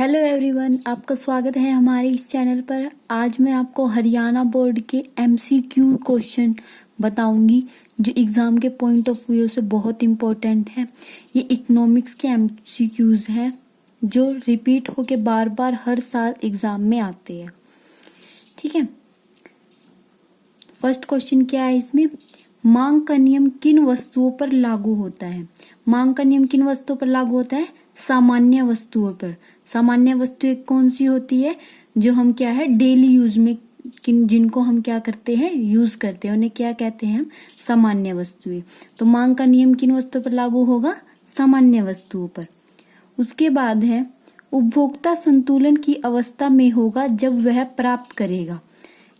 Hello everyone, आपका स्वागत है हमारे इस चैनल पर। आज मैं आपको हरियाणा बोर्ड के एमसीक्यू क्वेश्चन बताऊंगी जो एग्ज़ाम के पॉइंट ऑफ व्यू से बहुत इम्पोर्टेंट है। ये इकोनॉमिक्स के एमसीक्यूज हैं जो रिपीट होके बार बार हर साल एग्ज़ाम में आते हैं। ठीक है, फर्स्ट क्वेश्चन क्या है इसमें? मांग का नियम किन वस्तुओं पर लागू होता है? मांग का नियम किन वस्तुओं पर लागू होता है? सामान्य वस्तुओं पर। सामान्य वस्तुएं कौन सी होती है? जो हम क्या है डेली यूज में जिनको हम क्या करते हैं, यूज करते हैं, उन्हें क्या कहते हैं हम? सामान्य वस्तुएं। तो मांग का नियम किन वस्तुओं पर लागू होगा? सामान्य वस्तुओं पर। उसके बाद है उपभोक्ता संतुलन की अवस्था में होगा जब वह प्राप्त करेगा।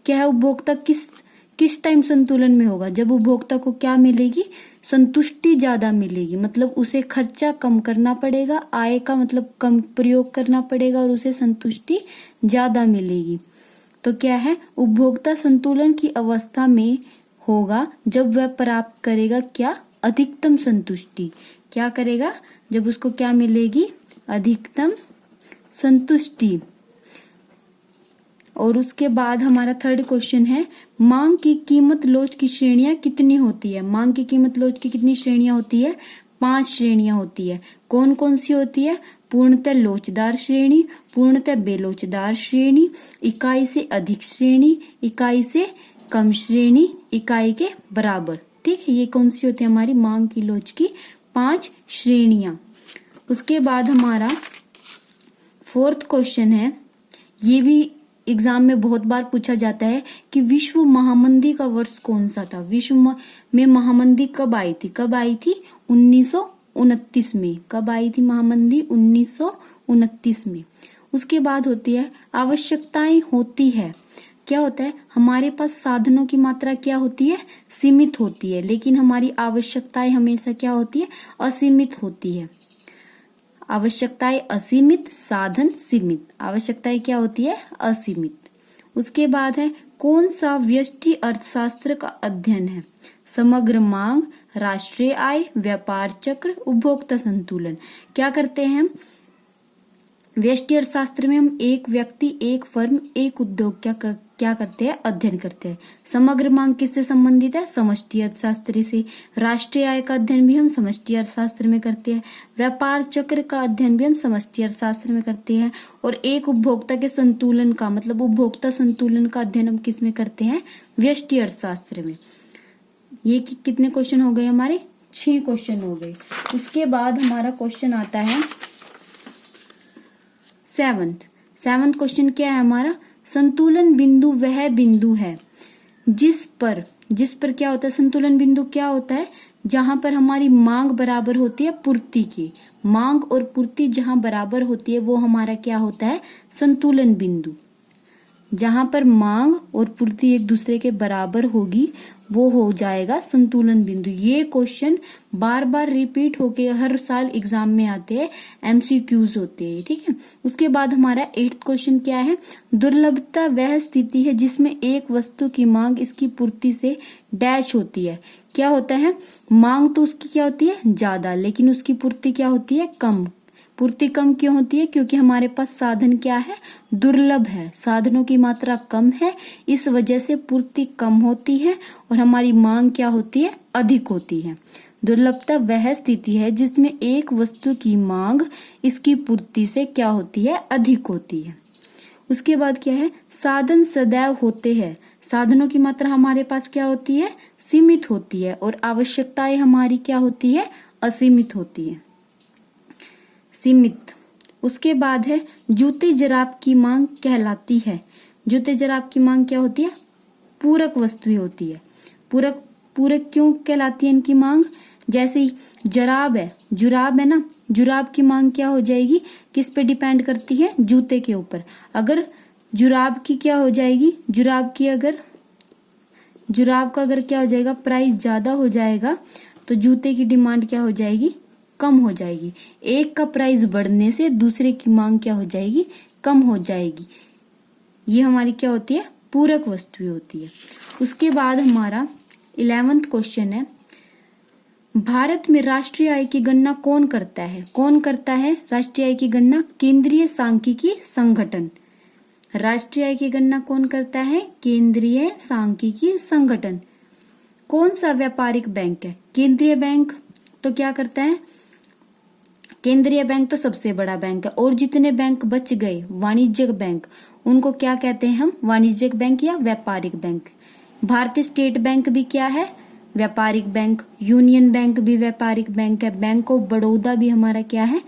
क्या है? उपभोक्ता किस टाइम संतुलन में होगा? जब उपभोक्ता को क्या मिलेगी? संतुष्टि ज्यादा मिलेगी, मतलब उसे खर्चा कम करना पड़ेगा, आय का मतलब कम प्रयोग करना पड़ेगा और उसे संतुष्टि ज्यादा मिलेगी। तो क्या है? उपभोक्ता संतुलन की अवस्था में होगा जब वह प्राप्त करेगा क्या? अधिकतम संतुष्टि। क्या करेगा? जब उसको क्या मिलेगी? अधिकतम संतुष्टि। और उसके बाद हमारा थर्ड क्वेश्चन है मांग की कीमत लोच की श्रेणियां कितनी होती है? मांग की कीमत लोच की कितनी श्रेणियां होती है? 5 श्रेणियां होती है। कौन कौन सी होती है? पूर्णतः लोचदार श्रेणी, पूर्णतः बेलोचदार श्रेणी, इकाई से अधिक श्रेणी, इकाई से कम श्रेणी, इकाई के बराबर। ठीक है, ये कौन सी होती है हमारी मांग की लोच की 5 श्रेणियां। उसके बाद हमारा फोर्थ क्वेश्चन है, ये भी एग्जाम में बहुत बार पूछा जाता है कि विश्व महामंदी का वर्ष कौन सा था? विश्व में महामंदी कब आई थी? कब आई थी? 1929 में। कब आई थी महामंदी? 1929 में। उसके बाद होती है आवश्यकताएं होती है। क्या होता है? हमारे पास साधनों की मात्रा क्या होती है? सीमित होती है, लेकिन हमारी आवश्यकताएं हमेशा क्या होती है? असीमित होती है। आवश्यकताएं असीमित, साधन सीमित। आवश्यकताएं क्या होती है? असीमित। उसके बाद है कौन सा व्यष्टि अर्थशास्त्र का अध्ययन है? समग्र मांग, राष्ट्रीय आय, व्यापार चक्र, उपभोक्ता संतुलन। क्या करते हैं हम? व्यष्टि अर्थशास्त्र में हम एक व्यक्ति, एक फर्म, एक उद्योग क्या करते हैं? अध्ययन करते हैं। समग्र मांग किससे संबंधित है? समष्टि अर्थशास्त्र से। राष्ट्रीय आय का अध्ययन भी हम समष्टि अर्थशास्त्र में करते हैं। व्यापार चक्र का अध्ययन भी हम समष्टि अर्थशास्त्र में करते हैं। और एक उपभोक्ता के संतुलन का मतलब उपभोक्ता संतुलन का अध्ययन हम किस में करते हैं? व्यष्टि अर्थशास्त्र में। ये कितने क्वेश्चन हो गए हमारे? 6 क्वेश्चन हो गए। उसके बाद हमारा क्वेश्चन आता है सेवंथ क्वेश्चन क्या है हमारा? संतुलन बिंदु वह बिंदु है जिस पर क्या होता है? संतुलन बिंदु क्या होता है? जहां पर हमारी मांग बराबर होती है पूर्ति की। मांग और पूर्ति जहां बराबर होती है वो हमारा क्या होता है? संतुलन बिंदु। जहां पर मांग और पूर्ति एक दूसरे के बराबर होगी वो हो जाएगा संतुलन बिंदु। ये क्वेश्चन बार बार रिपीट होके हर साल एग्जाम में आते हैं, एमसीक्यूज होते हैं। ठीक है, उसके बाद हमारा 8th क्वेश्चन क्या है? दुर्लभता वह स्थिति है जिसमें एक वस्तु की मांग इसकी पूर्ति से डैश होती है। क्या होता है? मांग तो उसकी क्या होती है? ज्यादा, लेकिन उसकी पूर्ति क्या होती है? कम। पूर्ति कम क्यों होती है? क्योंकि हमारे पास साधन क्या है? दुर्लभ है, साधनों की मात्रा कम है, इस वजह से पूर्ति कम होती है और हमारी मांग क्या होती है? अधिक होती है। दुर्लभता वह स्थिति है जिसमें एक वस्तु की मांग इसकी पूर्ति से क्या होती है? अधिक होती है। उसके बाद क्या है? साधन सदैव होते हैं। साधनों की मात्रा हमारे पास क्या होती है? सीमित होती है और आवश्यकताएं हमारी क्या होती है? असीमित होती है। सीमित। उसके बाद है जूते जराब की मांग कहलाती है। जूते जराब की मांग क्या होती है? पूरक वस्तुएं होती है। पूरक क्यों कहलाती है इनकी मांग? जैसे जुराब है ना, जुराब की मांग क्या हो जाएगी? किस पे डिपेंड करती है? जूते के ऊपर। अगर जुराब की क्या हो जाएगी? जुराब का अगर क्या हो जाएगा? प्राइस ज्यादा हो जाएगा तो जूते की डिमांड क्या हो जाएगी? कम हो जाएगी। एक का प्राइस बढ़ने से दूसरे की मांग क्या हो जाएगी? कम हो जाएगी। ये हमारी क्या होती है? पूरक वस्तुएं होती है। उसके बाद हमारा 11th क्वेश्चन है भारत में राष्ट्रीय आय की गणना कौन करता है? कौन करता है राष्ट्रीय आय की गणना? केंद्रीय सांख्यिकी संगठन। राष्ट्रीय आय की गणना कौन करता है? केंद्रीय सांख्यिकी संगठन। कौन सा व्यापारिक बैंक है? केंद्रीय बैंक तो क्या करता है? केंद्रीय बैंक तो सबसे बड़ा बैंक है, और जितने बैंक बच गए वाणिज्यिक बैंक, उनको क्या कहते हैं हम? वाणिज्यिक बैंक या व्यापारिक बैंक। भारतीय स्टेट बैंक भी क्या है? व्यापारिक बैंक। यूनियन बैंक भी व्यापारिक बैंक है। बैंक ऑफ बड़ौदा भी हमारा क्या है?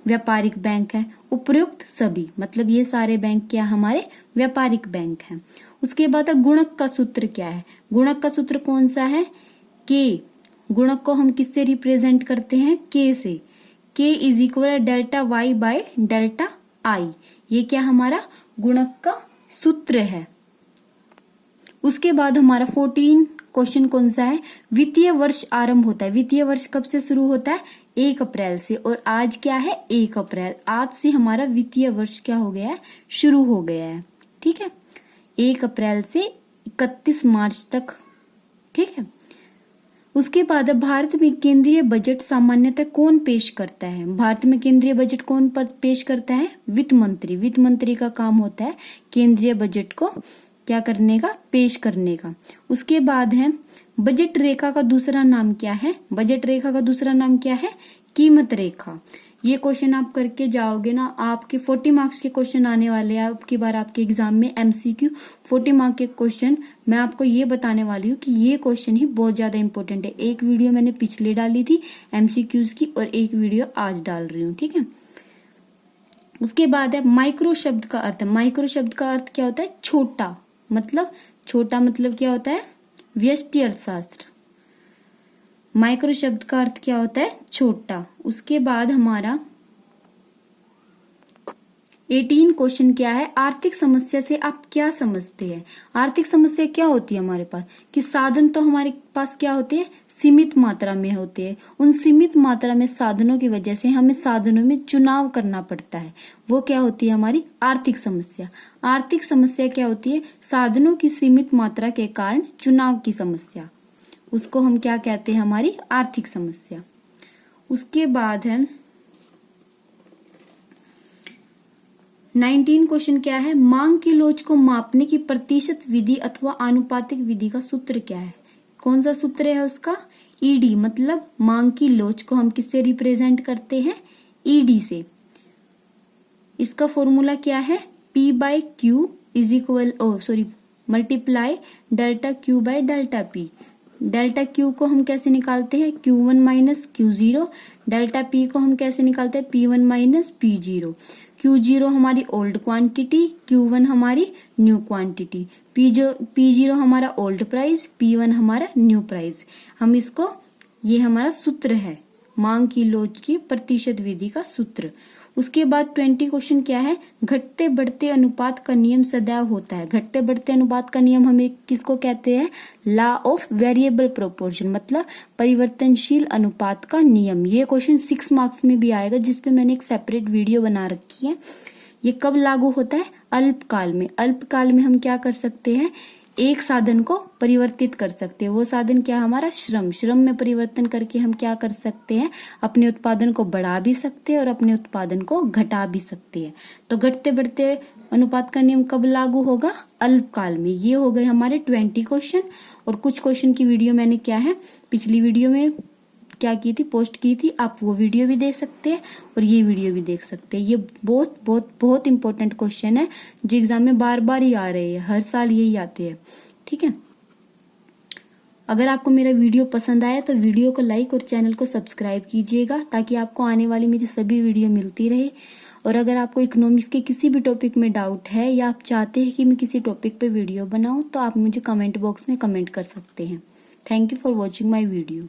व्यापारिक बैंक है। उपयुक्त सभी, मतलब ये सारे बैंक क्या हमारे? व्यापारिक बैंक हैं। उसके बाद गुणक का सूत्र क्या है? गुणक का सूत्र कौन सा है? के। गुणक को हम किससे रिप्रेजेंट करते हैं? के से। K is equal delta Y by delta I. ये क्या हमारा गुणक का सूत्र है। उसके बाद हमारा 14 क्वेश्चन कौन सा है? वित्तीय वर्ष आरंभ होता है। वित्तीय वर्ष कब से शुरू होता है? 1 अप्रैल से। और आज क्या है? 1 अप्रैल। आज से हमारा वित्तीय वर्ष क्या हो गया है? शुरू हो गया है। ठीक है, 1 अप्रैल से 31 मार्च तक। ठीक है, उसके बाद भारत में केंद्रीय बजट सामान्यतः कौन पेश करता है? भारत में केंद्रीय बजट कौन पेश करता है? वित्त मंत्री। वित्त मंत्री का काम होता है केंद्रीय बजट को क्या करने का? पेश करने का। उसके बाद है बजट रेखा का दूसरा नाम क्या है? बजट रेखा का दूसरा नाम क्या है? कीमत रेखा। ये क्वेश्चन आप करके जाओगे ना, आपके 40 मार्क्स के क्वेश्चन आने वाले हैं आपकी बार आपके एग्जाम में। एमसीक्यू 40 मार्क के क्वेश्चन मैं आपको ये बताने वाली हूँ कि ये क्वेश्चन ही बहुत ज्यादा इंपॉर्टेंट है। एक वीडियो मैंने पिछले डाली थी एमसीक्यूज की, और एक वीडियो आज डाल रही हूँ। ठीक है, उसके बाद है माइक्रो शब्द का अर्थ। माइक्रो शब्द का अर्थ क्या होता है? छोटा। मतलब छोटा मतलब क्या होता है? व्यष्टि अर्थशास्त्र। माइक्रो शब्द का अर्थ क्या होता है? छोटा। उसके बाद हमारा 18 क्वेश्चन क्या है? आर्थिक समस्या से आप क्या समझते हैं? आर्थिक समस्या क्या होती है हमारे पास? कि साधन तो हमारे पास क्या होते हैं? सीमित मात्रा में होते हैं। उन सीमित मात्रा में साधनों की वजह से हमें साधनों में चुनाव करना पड़ता है। वो क्या होती है? हमारी आर्थिक समस्या। आर्थिक समस्या क्या होती है? साधनों की सीमित मात्रा के कारण चुनाव की समस्या। उसको हम क्या कहते हैं? हमारी आर्थिक समस्या। उसके बाद है 19 क्वेश्चन क्या है? मांग की लोच को मापने की प्रतिशत विधि अथवा आनुपातिक विधि का सूत्र क्या है? कौन सा सूत्र है उसका? ईडी। मतलब मांग की लोच को हम किससे रिप्रेजेंट करते हैं? ईडी से। इसका फॉर्मूला क्या है? P by Q is equal multiply delta Q by delta P. Delta Q को हम कैसे निकालते हैं? Q1 minus Q0। Delta P को हम कैसे निकालते हैं? P1 minus P0। Q0 हमारी ओल्ड क्वांटिटी, Q1 हमारी न्यू क्वांटिटी, P0 हमारा ओल्ड प्राइस, P1 हमारा न्यू प्राइस। हम इसको, ये हमारा सूत्र है मांग की लोच की प्रतिशत विधि का सूत्र। उसके बाद 20 क्वेश्चन क्या है? घटते बढ़ते अनुपात का नियम सदैव होता है। घटते बढ़ते अनुपात का नियम हमें किसको कहते हैं? लॉ ऑफ वेरिएबल प्रोपोर्शन, मतलब परिवर्तनशील अनुपात का नियम। ये क्वेश्चन 6 मार्क्स में भी आएगा, जिसपे मैंने एक सेपरेट वीडियो बना रखी है। ये कब लागू होता है? अल्पकाल में। अल्पकाल में हम क्या कर सकते हैं? एक साधन को परिवर्तित कर सकते हैं। वो साधन क्या? हमारा श्रम। श्रम में परिवर्तन करके हम क्या कर सकते हैं? अपने उत्पादन को बढ़ा भी सकते हैं और अपने उत्पादन को घटा भी सकते हैं। तो घटते बढ़ते अनुपात का नियम कब लागू होगा? अल्पकाल में। ये हो गए हमारे 20 क्वेश्चन। और कुछ क्वेश्चन की वीडियो मैंने क्या है पिछली वीडियो में क्या की थी, पोस्ट की थी। आप वो वीडियो भी देख सकते हैं और ये वीडियो भी देख सकते हैं। ये बहुत बहुत बहुत इंपॉर्टेंट क्वेश्चन है जो एग्जाम में बार बार ही आ रहे हैं, हर साल यही आते हैं। ठीक है, अगर आपको मेरा वीडियो पसंद आया तो वीडियो को लाइक और चैनल को सब्सक्राइब कीजिएगा, ताकि आपको आने वाली मेरी सभी वीडियो मिलती रहे। और अगर आपको इकोनॉमिक्स के किसी भी टॉपिक में डाउट है या आप चाहते हैं कि मैं किसी टॉपिक पे वीडियो बनाऊं, तो आप मुझे कमेंट बॉक्स में कमेंट कर सकते हैं। Thank you for watching my video.